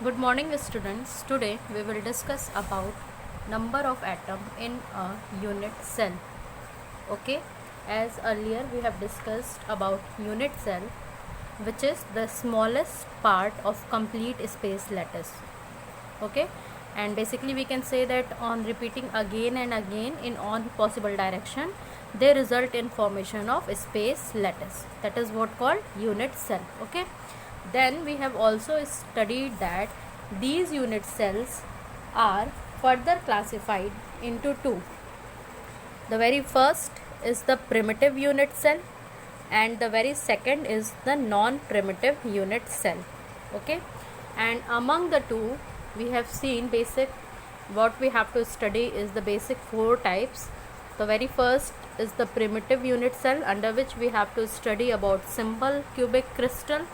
Good morning students. Today we will discuss about number of atom in a unit cell. Okay, as earlier we have discussed about unit cell, which is the smallest part of complete space lattice. Okay, and basically we can say that on repeating again and again in all possible direction, they result in formation of space lattice. That is what called unit cell. Okay, then we have also studied that these unit cells are further classified into two. The very first is the primitive unit cell and the very second is the non-primitive unit cell. Okay, and among the two we have seen what we have to study is the basic four types. The very first is the primitive unit cell, under which we have to study about simple cubic crystal,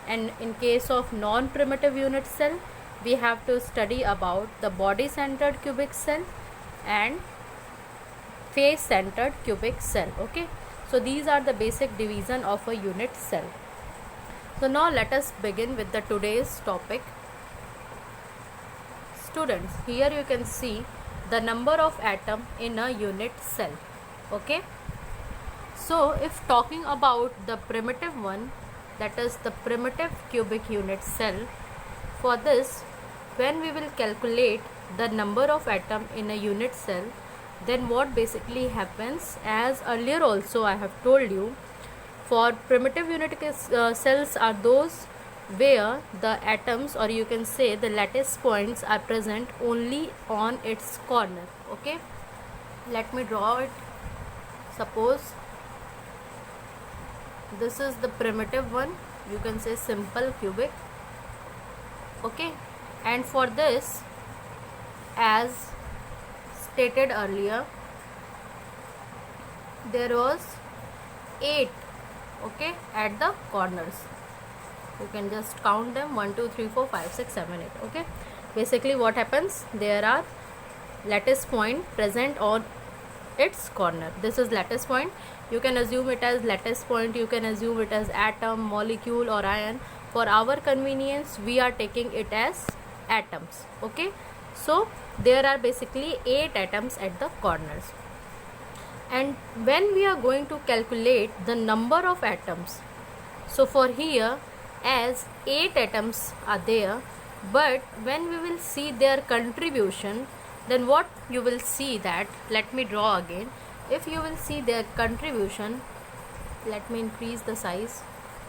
and in case of non-primitive unit cell we have to study about the body centered cubic cell and face centered cubic cell. Okay, so these are the basic division of a unit cell. So now let us begin with the today's topic. Students, here you can see the number of atom in a unit cell. Okay, so if talking about the primitive one, that is the primitive cubic unit cell, for this when we will calculate the number of atom in a unit cell, then what basically happens, as earlier also I have told you, for primitive unit cells are those where the atoms, or you can say the lattice points, are present only on its corner. Okay, let me draw it. Suppose this is the primitive one, you can say simple cubic. Okay, and for this, as stated earlier, there was 8 okay at the corners. You can just count them: 1 2 3 4 5 6 7 8. Okay, basically what happens, there are lattice point present on its corner. This is lattice point. You can assume it as lattice point, you can assume it as atom, molecule or ion. For our convenience we are taking it as atoms. Okay, so there are basically 8 atoms at the corners, and when we are going to calculate the number of atoms, so for here, as 8 atoms are there, but when we will see their contribution, then what you will see that, let me draw again. If you will see their contribution, let me increase the size.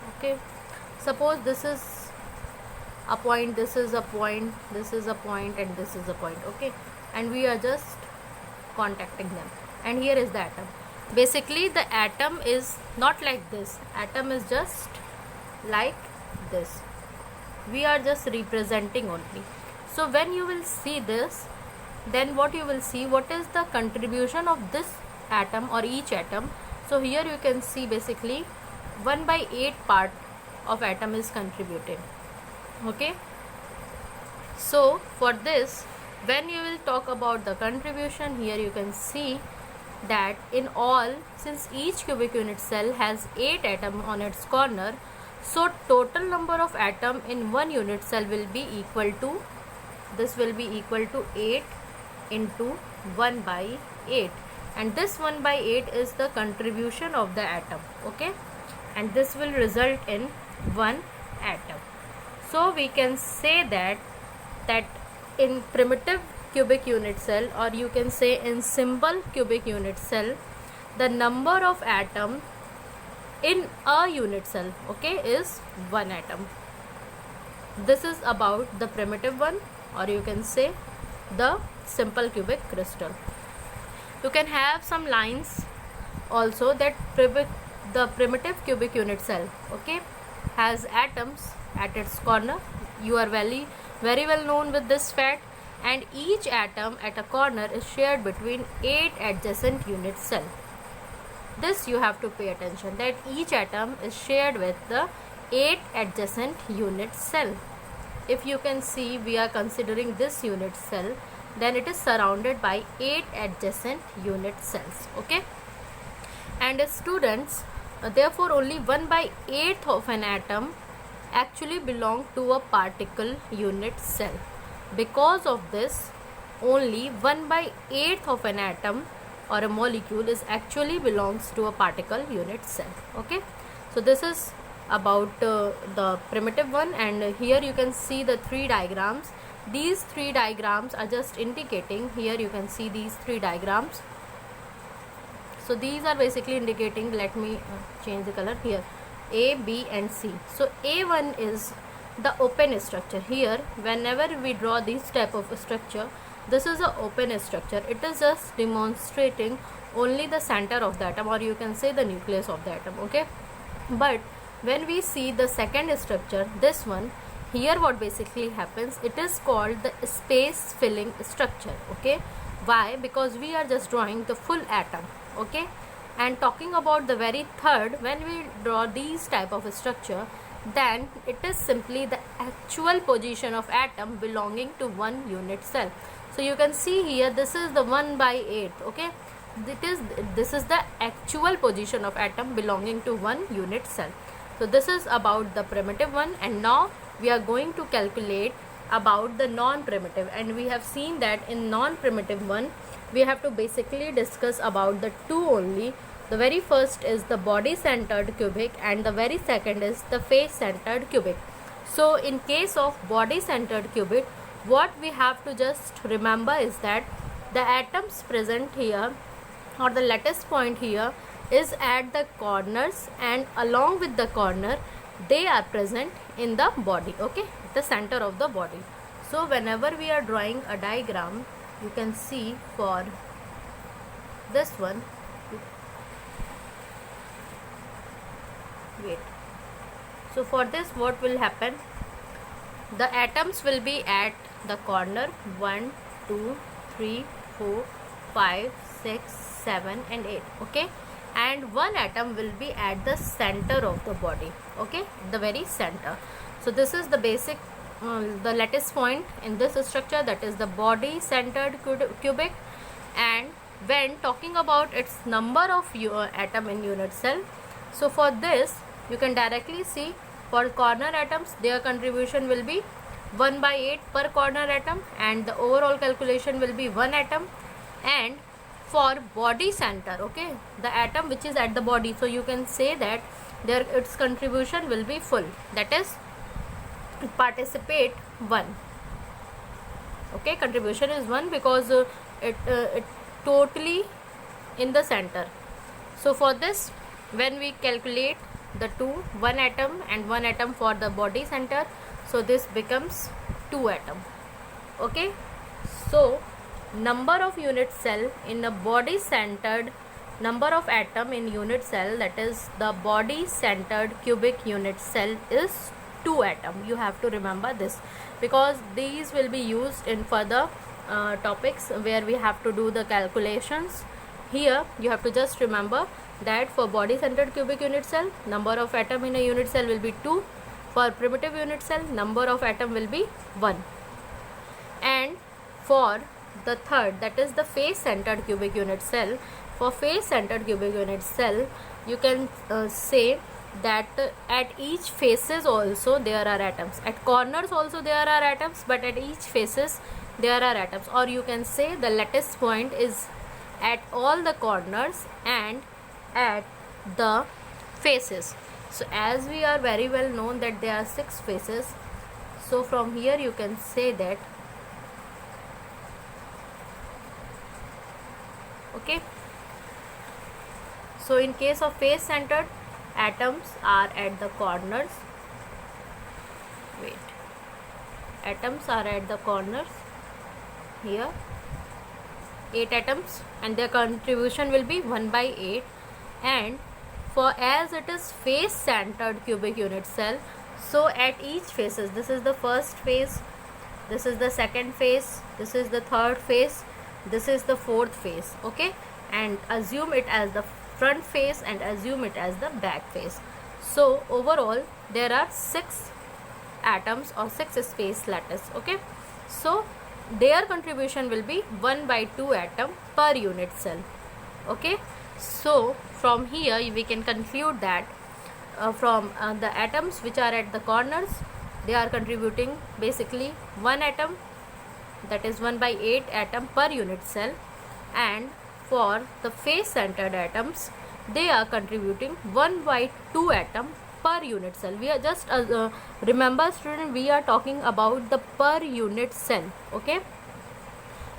Okay, suppose this is a point, this is a point, this is a point, and this is a point. Okay, and we are just contacting them, and here is the atom. Basically the atom is not like this, atom is just like this. We are just representing only. So when you will see this, then what you will see, what is the contribution of this atom or each atom. So here you can see basically 1/8 part of atom is contributed. Okay, so for this, when you will talk about the contribution, here you can see that in all, since each cubic unit cell has 8 atoms on its corner, so total number of atom in one unit cell will be equal to, this will be equal to 8 into 1/8, and this 1/8 is the contribution of the atom. Okay, and this will result in 1 atom. So we can say that in primitive cubic unit cell, or you can say in simple cubic unit cell, the number of atom in a unit cell, okay, is 1 atom. This is about the primitive one, or you can say the simple cubic crystal. You can have some lines also that the primitive cubic unit cell, okay, has atoms at its corner. You are very well known with this fact, and each atom at a corner is shared between 8 adjacent unit cell. This you have to pay attention, that each atom is shared with the 8 adjacent unit cell. If you can see, we are considering this unit cell, then it is surrounded by 8 adjacent unit cells. Okay, and as students, therefore only 1/8 of an atom actually belong to a particle unit cell. Because of this, only 1/8 of an atom or a molecule is actually belongs to a particle unit cell. Okay, so this is about the primitive one, and here you can see the three diagrams. These three diagrams are just indicating, here you can see these three diagrams. So these are basically indicating, let me change the color here, A, B and C. So A1 is the open structure. Here whenever we draw this type of structure, this is a open structure. It is just demonstrating only the center of the atom, or you can say the nucleus of the atom. Okay, but when we see the second structure, this one, here what basically happens, it is called the space filling structure. Okay, why? Because we are just drawing the full atom. Okay, and talking about the very third, when we draw these type of structure, then it is simply the actual position of atom belonging to one unit cell. So you can see here, this is the 1/8. Okay, this is the actual position of atom belonging to one unit cell. So this is about the primitive one, and now we are going to calculate about the non-primitive. And we have seen that in non-primitive one, we have to basically discuss about the two only. The very first is the body centered cubic, and the very second is the face centered cubic. So in case of body centered cubic, what we have to just remember is that the atoms present here, or the lattice point here, is at the corners, and along with the corner they are present in the body. Okay, the center of the body. So whenever we are drawing a diagram, you can see for this one, wait, so for this what will happen, the atoms will be at the corner 1, 2, 3, 4, 5, 6, 7 and 8. Okay, and one atom will be at the center of the body. Okay, the very center. So this is the basic the lattice point in this structure, that is the body centered cubic. And when talking about its number of atom in unit cell, so for this you can directly see, for corner atoms their contribution will be 1/8 per corner atom, and the overall calculation will be 1 atom. And for body center, okay, the atom which is at the body, so you can say that there its contribution will be full, that is participate 1. Okay, contribution is 1 because it totally in the center. So for this, when we calculate the two, 1 atom and 1 atom for the body center, so this becomes 2 atom. Okay, so number of unit cell in a body centered, number of atom in unit cell, that is the body centered cubic unit cell, is 2 atom. You have to remember this, because these will be used in further topics where we have to do the calculations. Here you have to just remember that for body centered cubic unit cell, number of atom in a unit cell will be 2. For primitive unit cell, number of atom will be 1. And for the third, that is the face centered cubic unit cell, for face centered cubic unit cell, you can say that at each faces also there are atoms, at corners also there are atoms, but at each faces there are atoms. Or you can say the lattice point is at all the corners and at the faces. So as we are very well known that there are 6 faces, so from here you can say that, okay, so in case of face centered, atoms are at the corners, wait, atoms are at the corners here, 8 atoms, and their contribution will be 1/8. And for as it is face centered cubic unit cell, so at each faces, this is the first phase, this is the second phase, this is the third phase, this is the fourth phase. Okay, and assume it as the front face and assume it as the back face. So overall there are 6 atoms or 6 space lattice. Okay, so their contribution will be 1/2 atom per unit cell. Okay, so from here we can conclude that the atoms which are at the corners, they are contributing basically 1 atom, that is 1 by 8 atom per unit cell, and for the face centered atoms they are contributing 1 by 2 atom per unit cell. We are just remember student, we are talking about the per unit cell, okay.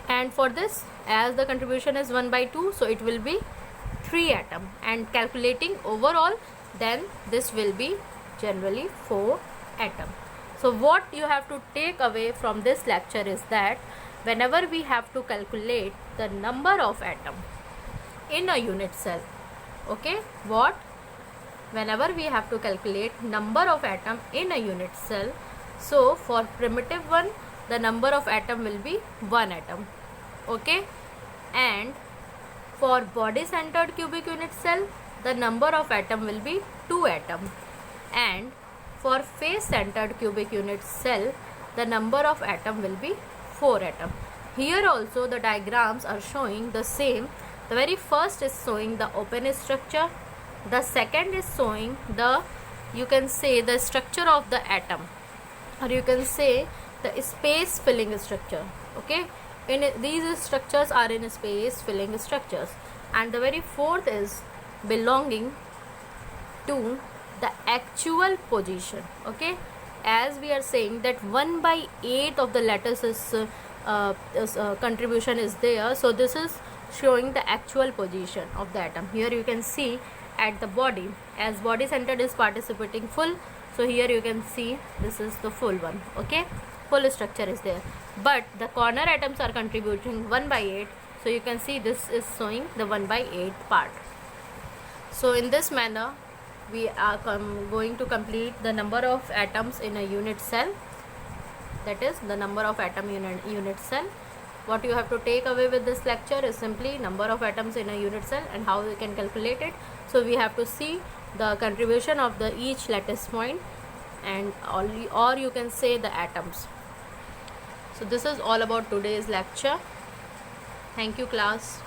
And for this, as the contribution is 1 by 2, so it will be 3 atom, and calculating overall, then this will be generally 4 atom. So what you have to take away from this lecture is that whenever we have to calculate the number of atom in a unit cell, okay, whenever we have to calculate number of atom in a unit cell, so for primitive one, the number of atom will be 1 atom, okay. And for body centered cubic unit cell, the number of atom will be 2 atom, and for face centered cubic unit cell, the number of atom will be 4 atom. Here also the diagrams are showing the same. The very first is showing the open structure, the second is showing the, you can say, the structure of the atom, or you can say the space filling structure, okay. These structures are in space filling structures, and the very fourth is belonging to the actual position, okay. As we are saying that 1 by 8 of the lattice's contribution is there, so this is showing the actual position of the atom. Here you can see at the body, as body centered is participating full, so here you can see this is the full one, okay, full structure is there, but the corner atoms are contributing 1 by 8, so you can see this is showing the 1 by 8 part. So in this manner we are going to complete the number of atoms in a unit cell, that is the number of atom in a unit cell. What you have to take away with this lecture is simply number of atoms in a unit cell and how we can calculate it. So we have to see the contribution of the each lattice point, and or you can say the atoms. So this is all about today's lecture. Thank you class.